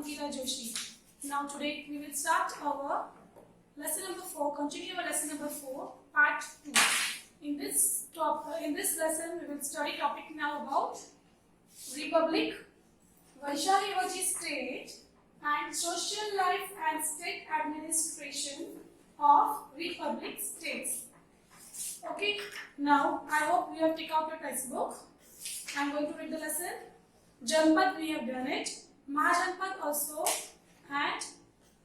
Ankita Joshi. Now today we will start our lesson number 4, continue our lesson number 4, part 2. In this lesson we will study topic now about Republic, Vaishalivaji state and social life and state administration of Republic states. Okay, now I hope you have taken out your textbook. I am going to read the lesson. Janpad we have done it. Mahajanpad also, and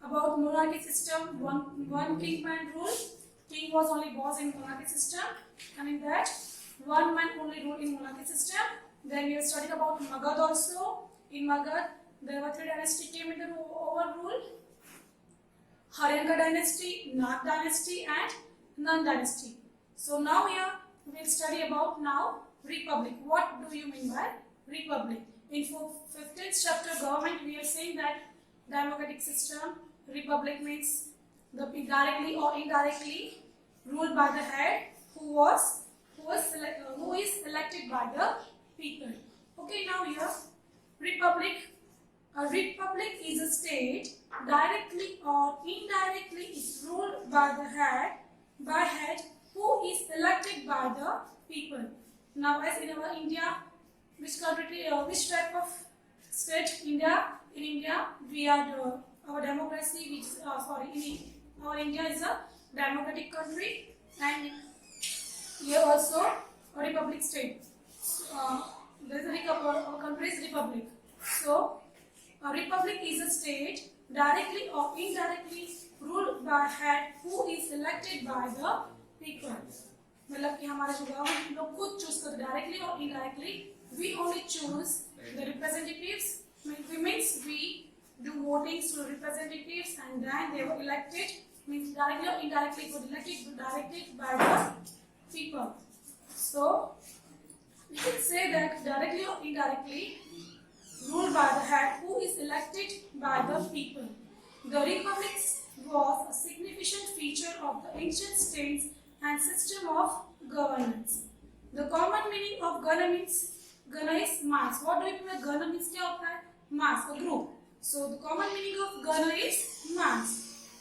about monarchy system, one king man rule. King was only boss in monarchy system, and in that one man only rule in monarchy system. Then we have studied about Magad also. In Magad there were 3 dynasties came in the overrule: Haryanka dynasty, Nag dynasty, and Nand dynasty. So now here we will study about now Republic. What do you mean by Republic? In 15th chapter government we are saying that democratic system, Republic means the directly or indirectly ruled by the head who is elected by the people. Okay, now here Republic. A republic is a state directly or indirectly is ruled by the head who is elected by the people. Now as in our India, which type of state? India. In India, we are our democracy. Our India is a democratic country, and here also a republic state. There is our country is republic. So, a republic is a state directly or indirectly ruled by head who is elected by the people. मतलब कि हमारा जो government लोग खुद choose करते directly और indirectly. We only choose the representatives. Means we do votings to representatives and then they were elected. Means directly or indirectly got directed by the people. So we can say that directly or indirectly ruled by the head who is elected by the people. The republic was a significant feature of the ancient states and system of governance. The common meaning of Gana means Gana is mass. What do you mean by Gana means? क्या होता है? Mass, a group. So the common meaning of Gana is mass.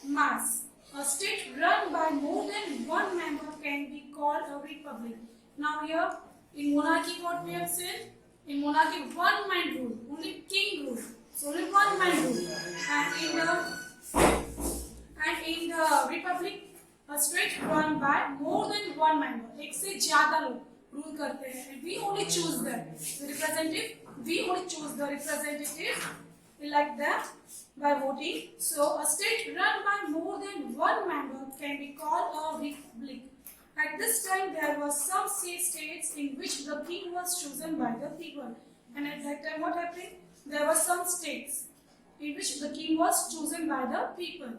Mass. A state run by more than one member can be called a republic. Now here in monarchy, what we have said? In monarchy, one man rule, only king rule. So only one man rule. And in the republic, a state run by more than one member. एक से ज़्यादा लोग rule करते हैं. And we only choose them. The representative, we only choose the representative, elect them by voting. So a state run by more than one member can be called a republic. At this time, there were some states in which the king was chosen by the people. And at that time, what happened? There were some states in which the king was chosen by the people.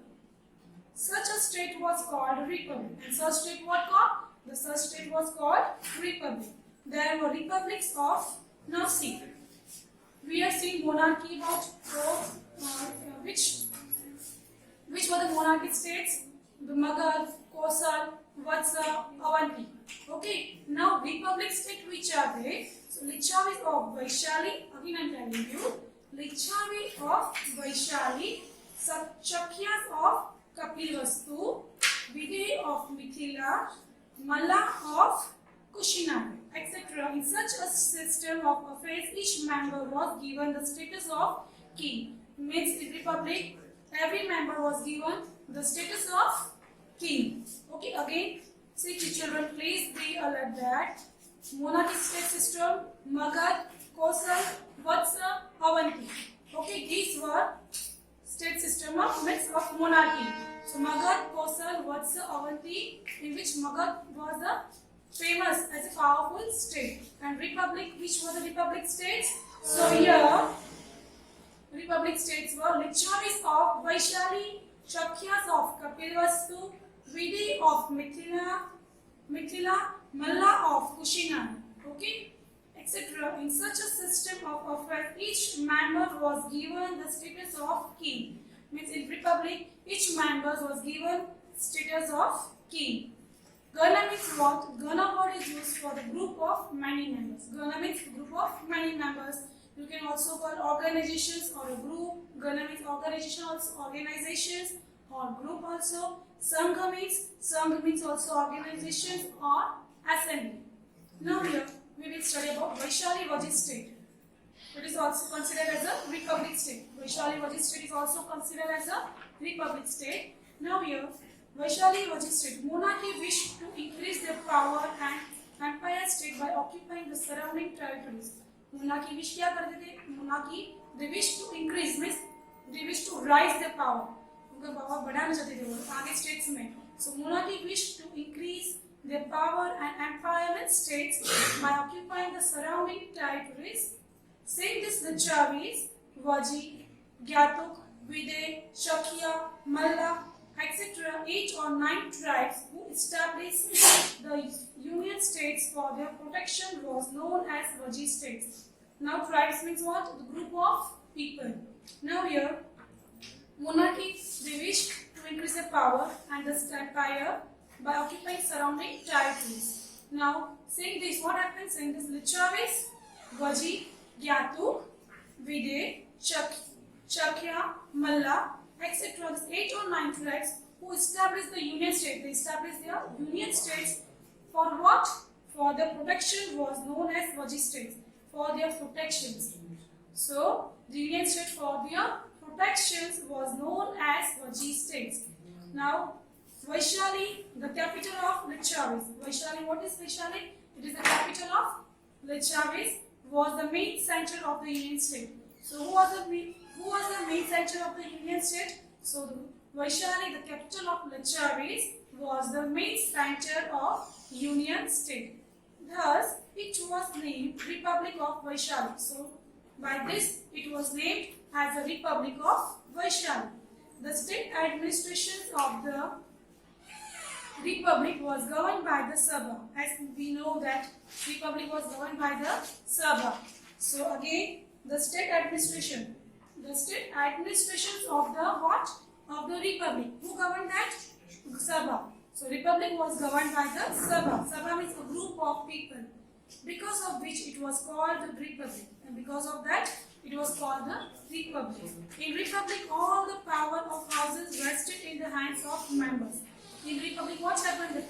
Such a state was called a republic. And such state what called? The such state was called republic. There were republics of, now see, we are seeing monarchy about which were the monarchic states? The Magad, Kosal, Vatsa, Avanti. Okay, now republic state which are they? So Licchavi of Vaishali, again I am telling you, Licchavi of Vaishali, Chakyas of Kapilvastu, Videhi of Mithila, Malla of Kushinagar, etc. In such a system of affairs, each member was given the status of king. Means in republic, every member was given the status of king. Okay, again, see children, please be alert that monarchy state system, Magad, Kosal, Vatsa, Avanti. Okay, these were state system of mix of monarchy. So Magad, Kosal, Vatsa, Avanti, in which Magad was the famous as a powerful state, and republic, which were the republic states? So here republic states were Licchavis of Vaishali, Chakyas of Kapilvastu, Videhi of Mithila, Malla of Kushinagar. Okay, etc. In such a system of affairs, each member was given the status of king. Means in republic, each member was given status of king. Gana means what? Gana word is used for the group of many members. Gana means group of many members. You can also call organizations or a group. Gana means organization, also organizations or group also. Sangha means also organizations or assembly. Now here we will study about Vaishali state. It is also considered as a republic state. Vaishali state is also considered as a republic state. Now here Vaishali state. Monarchy wished to increase their power and empire state by occupying the surrounding territories. Monarchy wish क्या करते थे? Monarchy they wish to increase means they wish to rise their power. उनका power बढ़ाना चाहते थे वो आगे states में. So monarchy wished to increase their power and empowerment states by occupying the surrounding territories. Saying this, the Chavis, Vaji, Gyatuk, Vide, Shakya, Malla, etc., 8 or 9 tribes who established the Union States for their protection was known as Vaji states. Now tribes means what? The group of people. Now here, monarchy, they wish to increase their power and the empire by occupying surrounding territories. Now, saying this, what happens? Saying this, Lichavis, Vaji, Gyatuk, Vide, Shakya, Malla, etc. These 8 or 9 tribes who established the Union State. They established their Union States for what? For their protection was known as Vaji states. For their protections. So, the Union State for their protections was known as Vaji states. Now, Vaishali, the capital of Lichavis. Vaishali, what is Vaishali? It is the capital of Lichavis. Was the main center of the Union State. So who was the main center of the Union State? So Vaishali, the capital of Lichavis, was the main center of Union State. Thus, it was named Republic of Vaishali. So by this, it was named as the Republic of Vaishali. The state administration of the Republic was governed by the Sabha. As we know that Republic was governed by the Sabha. So again, the state administration. The state administrations of the what? Of the Republic. Who governed that? Sabha. So Republic was governed by the Sabha. Sabha means a group of people. Because of which it was called the Republic. And because of that, it was called the Republic. In Republic, all the power of houses rested in the hands of members. In Republic, what happened? The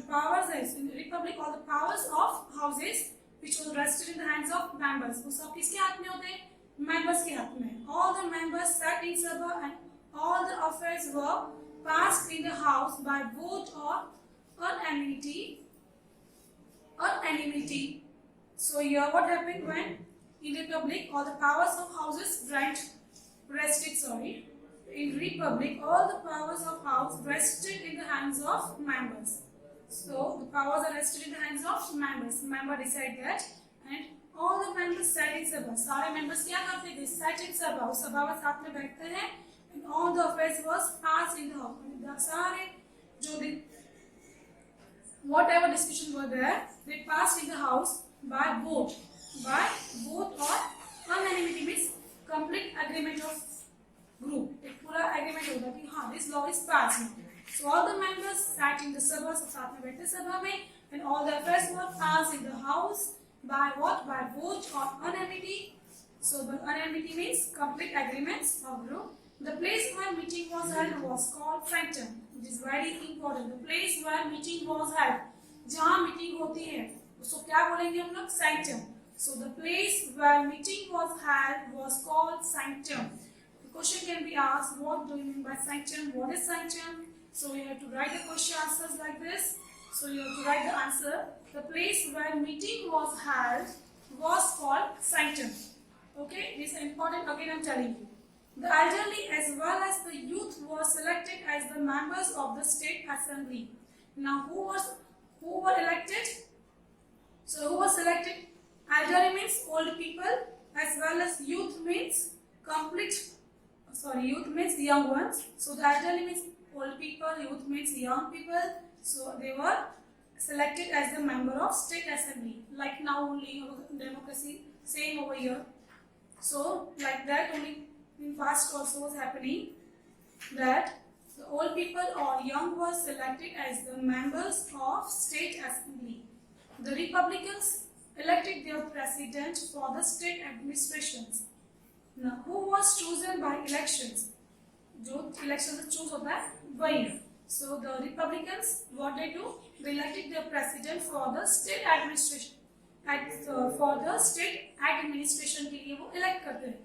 powers is in the Republic, all the powers of houses which was rested in the hands of members. वो सब किसके हाथ में होते हैं? Members के हाथ में. All the members sat in Sabha and all the affairs were passed in the house by vote or unanimity. So here, what happened when in Republic, all the powers of houses rested. In Republic, all the powers of house rested in the hands of members. So the powers are rested in the hands of members. Member decide that, and all the members sat in Sabha. सारे members क्या करते थे? Sat in Sabha. उस सभा में साथ में बैठते हैं, and all the affairs was passed in the house. सारे जो whatever discussion were there, they passed in the house by vote or unanimity means complete agreement of group. एक पूरा agreement होगा कि हाँ this law is passed. So all the members sat in the sabha, सब साथ में बैठे सभा में, and all the affairs were passed in the house by what? By vote or unanimity. So the unanimity means complete agreements of group. The place where meeting was held was called sanctum. It is very important. The place where meeting was held, जहाँ meeting होती है, उसको क्या बोलेंगे हम लोग? Sanctum. So the place where meeting was held was called sanctum. Question can be asked, what do you mean by sanctum? What is sanctum? So you have to write the question answers like this. So you have to write the answer. The place where meeting was held was called sanctum. Okay, this is important. Again, I'm telling you. The elderly as well as the youth were selected as the members of the state assembly. Now, who were elected? So who was selected? Elderly means old people, as well as youth means youth means young ones. So the elderly means old people, youth means young people. So they were selected as the member of state assembly. Like now only democracy, same over here. So like that only in past also was happening, that the old people or young were selected as the members of state assembly. The Republicans elected their president for the state administrations. Now, who was chosen by elections? जो election से choose होता है वही है. So the Republicans, what they do, they elected their president for the state administration. For the state administration के लिए वो elect करते हैं.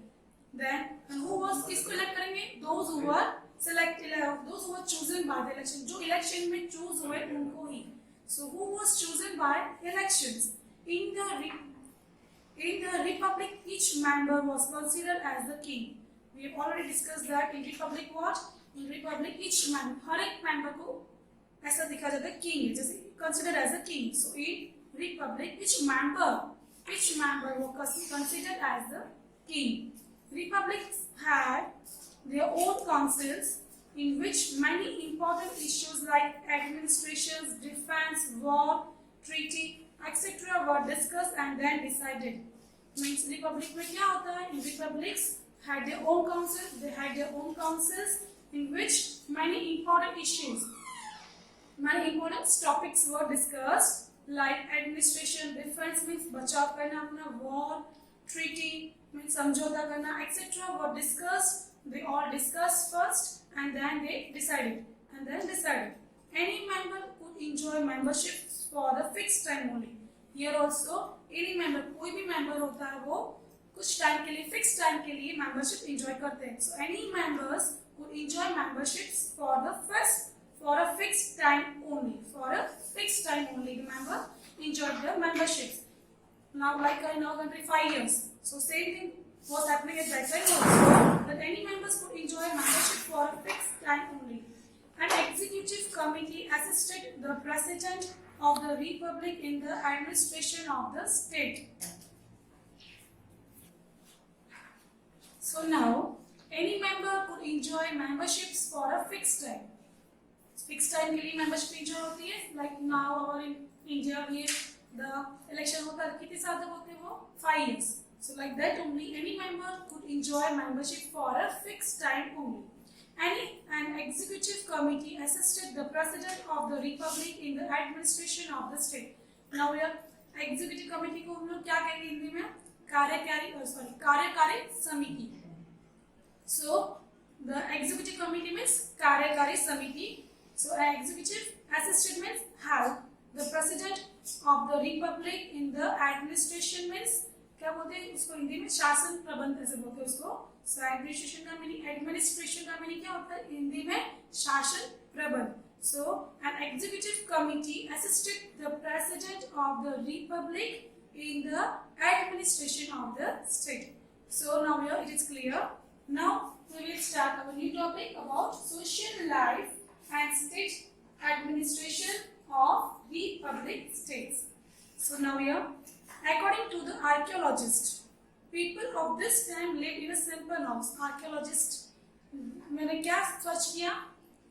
Then who was किसको elect करेंगे? Those who were selected, those who were chosen by the election. जो election में choose हुए उनको ही. So who was chosen by elections? In the republic, each member was considered as the king. We have already discussed that in republic what? In republic each man, हर एक member को ऐसा दिखा जाता है king है, जैसे considered as a king. So in republic each member was considered as the king. Republics had their own councils in which many important issues like administrations, defense, war, treaty, etc. were discussed and then decided. Means republic में क्या होता है? In republics had their own councils. They had their own councils in which many important issues, many important topics were discussed, like administration, defense means बचाव करना अपना, war, treaty means समझौता करना, etc. were discussed. They all discussed first and then they decided. Any member could enjoy membership for the fixed time only. Here also any member, कोई भी member होता है वो कुछ टाइम के लिए, फिक्स टाइम के लिए मेंबरशिप एंजॉय करते हैं. So any members could enjoy memberships for a fixed time only. The member enjoyed the memberships. Now, like in our country, 5 years. So same thing was happening at that time also. That any members could enjoy membership for a fixed time only. An executive committee assisted the president of the republic in the administration of the state. So now, any member could enjoy memberships for a fixed time. Fixed time के लिए membership enjoy होती है. Like now, our in India, we the election होता है कितने साल तक होते हैं वो? 5 years. So like that only, any member could enjoy membership for a fixed time only. An executive committee assisted the president of the republic in the administration of the state. Now we are executive committee को हम लोग क्या कहेंगे हिंदी में? कार्यकारी समिति. So the executive committee means कार्यकारी समिति. So an executive assisted means help the president of the republic in the administration means क्या बोलते हैं उसको हिंदी में? शासन प्रबंध ऐसे बोलते हैं उसको. So administration का मीनिंग क्या होता है हिंदी में? शासन प्रबंध. So an executive committee assisted the president of the republic in the administration of the state. So now here it is clear. Now we will start our new topic about social life and state administration of republic states. So now here, according to the archaeologist, people of this time lived in a simple house. Archaeologist मैंने क्या search किया?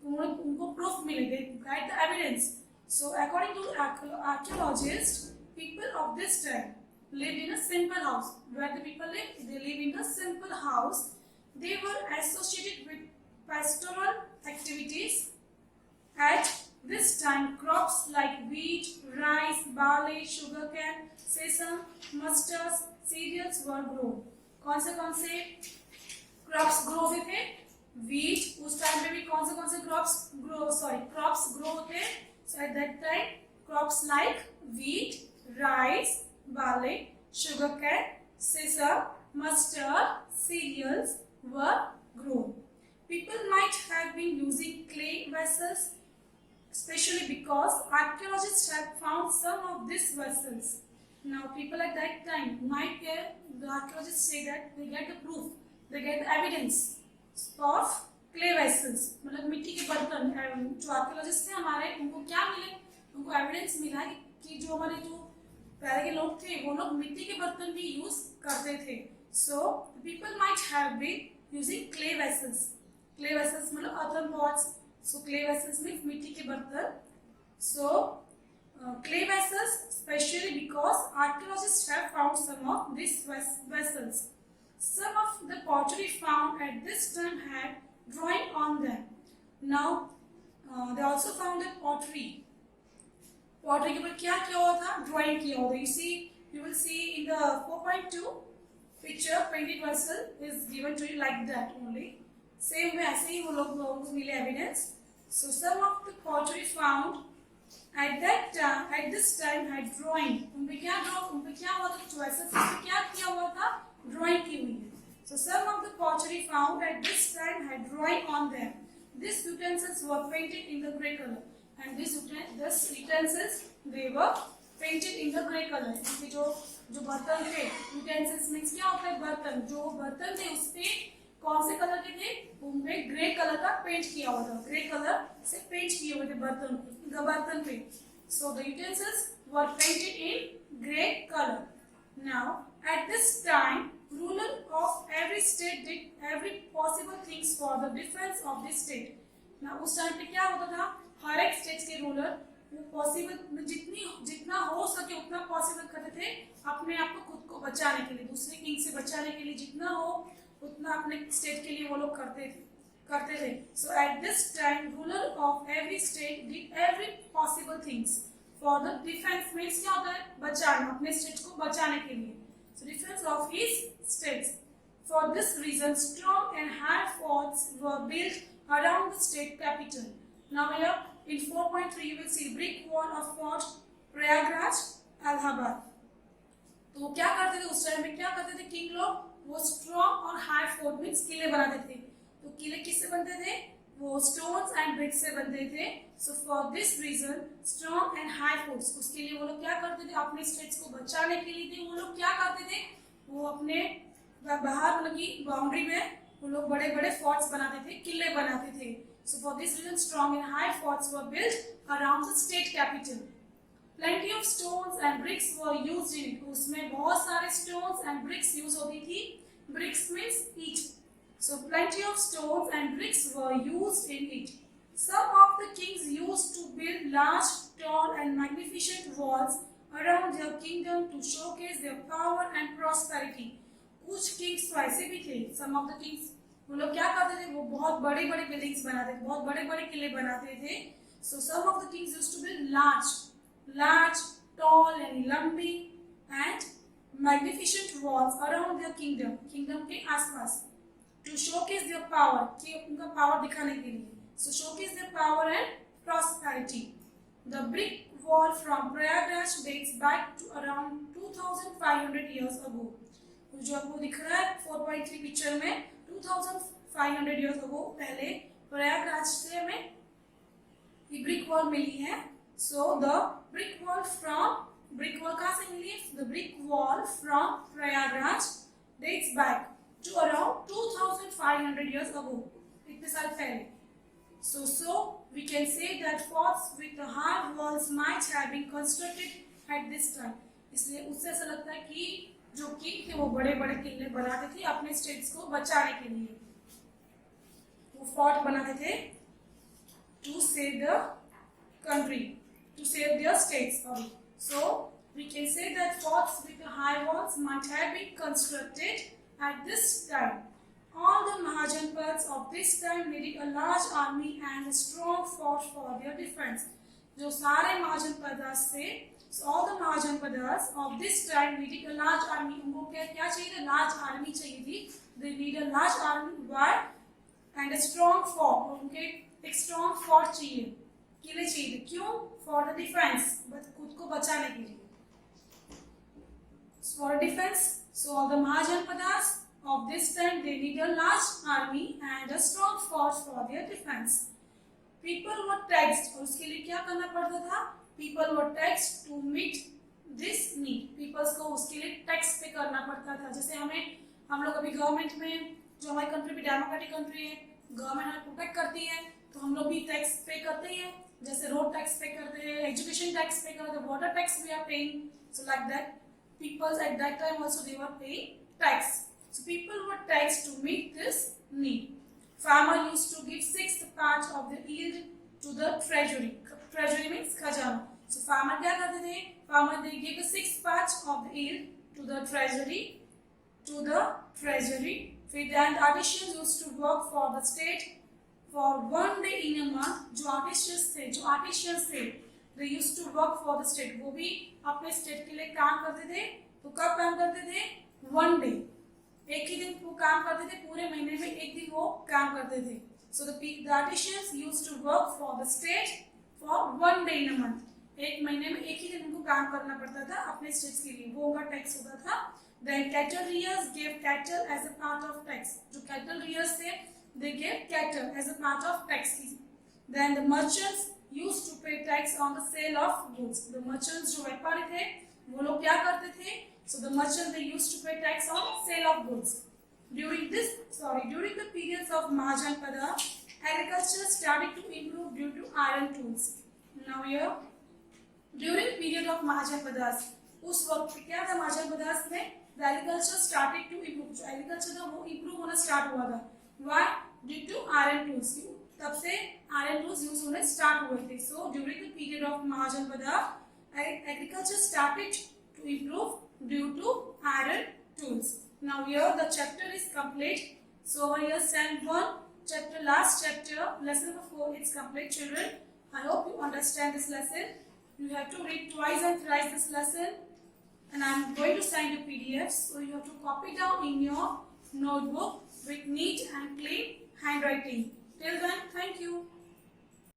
उनको proof मिले, they got the evidence. So according to archaeologists, people of this time lived in a simple house. Where the people lived, they live in a simple house. They were associated with pastoral activities. At this time, crops like wheat, rice, barley, sugarcane, sesame, mustard, cereals were grown. कौन से crops grow होते थे? Wheat, उस time पे भी कौन से crops grow होते? So at that time, crops like wheat, rice, barley, sugarcane, sesame, mustard, cereals were grown. People might have been using clay vessels, especially because archaeologists have found some of these vessels. Now, people at that time might get, the archaeologists say that they get the proof, they get the evidence of clay vessels. मतलब मिट्टी के बर्तन. जो archaeologists थे हमारे, उनको क्या मिले? उनको evidence मिला कि जो हमारे जो पहले के लोग थे वो लोग मिट्टी के बर्तन भी यूज करते थे. So people might have been using clay vessels. Clay vessels मतलब earthen pots. So clay vessels means मिट्टी के बर्तन. So clay vessels, especially because archaeologists have found some of these vessels. Some of the pottery found at this time had drawing on them. Now they also found that pottery के ऊपर क्या किया हुआ था? Drawing किया हुआ था. you will see in the 4.2 picture painted vessel is given to you like that only. Same way ऐसे ही वो लोगों को मिले evidence. So some of the pottery found at this time had drawing. उनपे क्या हुआ था? जो ऐसा क्या किया हुआ था? Drawing की हुई है. So some of the pottery found at this time had drawing on them. These utensils were painted in the grey color, and these utensils they were painted in the grey color. इनके जो बर्तन थे, utensils means क्या होता है? बर्तन. जो बर्तन थे उसपे कौन से कलर के थे? उनपे ग्रे कलर का पेंट किया हुआ था. ग्रे कलर से पेंट किए हुए थे बर्तन पे. So the utensils were painted in grey color. Now at this time, ruler of every state did every possible things for the defense of the state. Now उस टाइम पे क्या होता था? हर एक स्टेट के रूलर वो पॉसिबल जितना हो सके उतना पॉसिबल करते थे अपने आप को खुद को बचाने के लिए, दूसरे किंग से बचाने के लिए जितना हो उतना अपने स्टेट के लिए वो लोग करते थे. So at this time, ruler of every state did every possible things for the defense means क्या होता है? बचाना, अपने स्टेट को बचाने के लिए. So defense of his states. For this reason, strong and high forts were built around the state capital. Now here in 4.3 you will see brick wall of Fort Prayagraj, Allahabad. तो वो क्या करते थे उस टाइम में? क्या करते थे किंग लोग? वो स्ट्रॉन्ग और हाई फोर्ट मीन्स किले बनाते थे. तो किले किससे बनते थे? वो स्टोन्स एंड ब्रिक्स से बनते थे. So for this reason strong and high forts, उसके लिए वो लोग क्या करते थे? अपने स्टेट्स को बचाने के लिए वो लोग क्या करते थे? वो अपने बाहर मतलब की बाउंड्री में वो लोग बड़े बड़े फोर्ट्स बनाते थे, किले बनाते थे. So for this reason strong and high forts were built around the state capital. Plenty of stones and bricks were used in it. उसमें बहुत सारे stones and bricks use होती थी. Bricks means ईंट. So plenty of stones and bricks were used in it. Some of the kings used to build large, tall and magnificent walls around their kingdom to showcase their power and prosperity. कुछ kings तो ऐसे भी थे. Some of the kings वो लोग क्या करते थे? वो बहुत बड़े बड़े buildings बनाते थे, बहुत बड़े बड़े किले बनाते थे. So some of the kings used to build large, tall and lumpy and magnificent walls around their kingdom के आसपास, to showcase their power, कि उनका power दिखाने के लिए. So showcase their power and prosperity. The brick wall from Prayagraj dates back to around 2500 years ago. जो आपको दिख रहा है 4.3 पिक्चर में 2500 years ago पहले प्रयागराज से हमें ये ब्रिक वॉल मिली है. So the brick wall कहाँ से मिली है? The brick wall from Prayagraj dates back to around 2500 years ago. इतने साल पहले. So we can say that forts with the high walls might have been constructed at this time. इसलिए उससे ऐसा लगता है कि जो किंग थे वो बड़े बड़े किले बनाते थे अपने स्टेट्स को बचाने के लिए. वो फोर्ट बनाते थे to save the country, to save their states. So we can say that forts with the high walls might have been constructed at this time. All the Mahajanpads of this time needed a large army and a strong fort for their defense. जो सारे महाजनपदास थे, so all the Mahajanpadas of this time needed a large army. उनको क्या चाहिए था? large army चाहिए थी. They need a large army, why? And a strong fort. उनके एक strong fort चाहिए, किले चाहिए थे. क्यों? For the defense, खुद को बचाने के लिए. For defense, so all the Mahajanpadas of this time they need a large army and a strong fort for their defense. People were taxed, और उसके लिए क्या करना पड़ता था? People were taxed to meet this need. Peoples को उसके लिए टैक्स पे करना पड़ता था. जैसे हम लोग अभी गवर्नमेंट में, जो हमारी कंट्री भी डेमोक्रेटिक कंट्री है, गवर्नमेंट हमें प्रोटेक्ट करती है, तो हम लोग भी टैक्स पे करते हैं. जैसे रोड टैक्स पे करते हैं, एजुकेशन टैक्स पे करते हैं, water tax we are paying. So like that, people at that time also they were paying tax. So people were taxed to meet this need. Farmer used to give 6th part of the yield to the treasury. Treasury means खजाना. So farmer क्या करते थे? Farmer they give the 6th part of the yield to the treasury. And artisans used to work for the state for 1 day in a month. जो artisans थे, they used to work for the state. वो भी अपने state के लिए काम करते थे तो कब काम करते थे? वन डे, एक ही दिन वो काम करते थे, पूरे महीने में एक दिन वो काम करते थे. So the artisans used to work for the state for one day in a month. एक महीने में एक ही दिन उनको काम करना पड़ता था अपने स्टेट्स के लिए, वो उनका टैक्स होता था. Then cattle rearers gave cattle as a part of tax. जो cattle rearers थे, they gave cattle as a part of tax. Then the merchants used to pay tax on the sale of goods. The merchants जो व्यापारी थे, वो लोग क्या करते थे? So the merchants they used to pay tax on sale of goods. During the periods of Mahajanpada, agriculture started to improve due to iron tools. Now here, during period of Mahajanpadas, उस वक्त क्या था महाजनपदास में? The agriculture started to improve. जो agriculture था वो improve होना start हुआ था. Why? Due to iron tools. तब से iron tools use होने start हुए थे. So during the period of Mahajanpada, agriculture started to improve due to iron tools. Now here the chapter is complete. So over here stand 1 chapter, last chapter, lesson number 4 is complete, children. I hope you understand this lesson. You have to read twice and thrice this lesson, and I am going to send you PDFs, so you have to copy down in your notebook with neat and clean handwriting. Till then, thank you.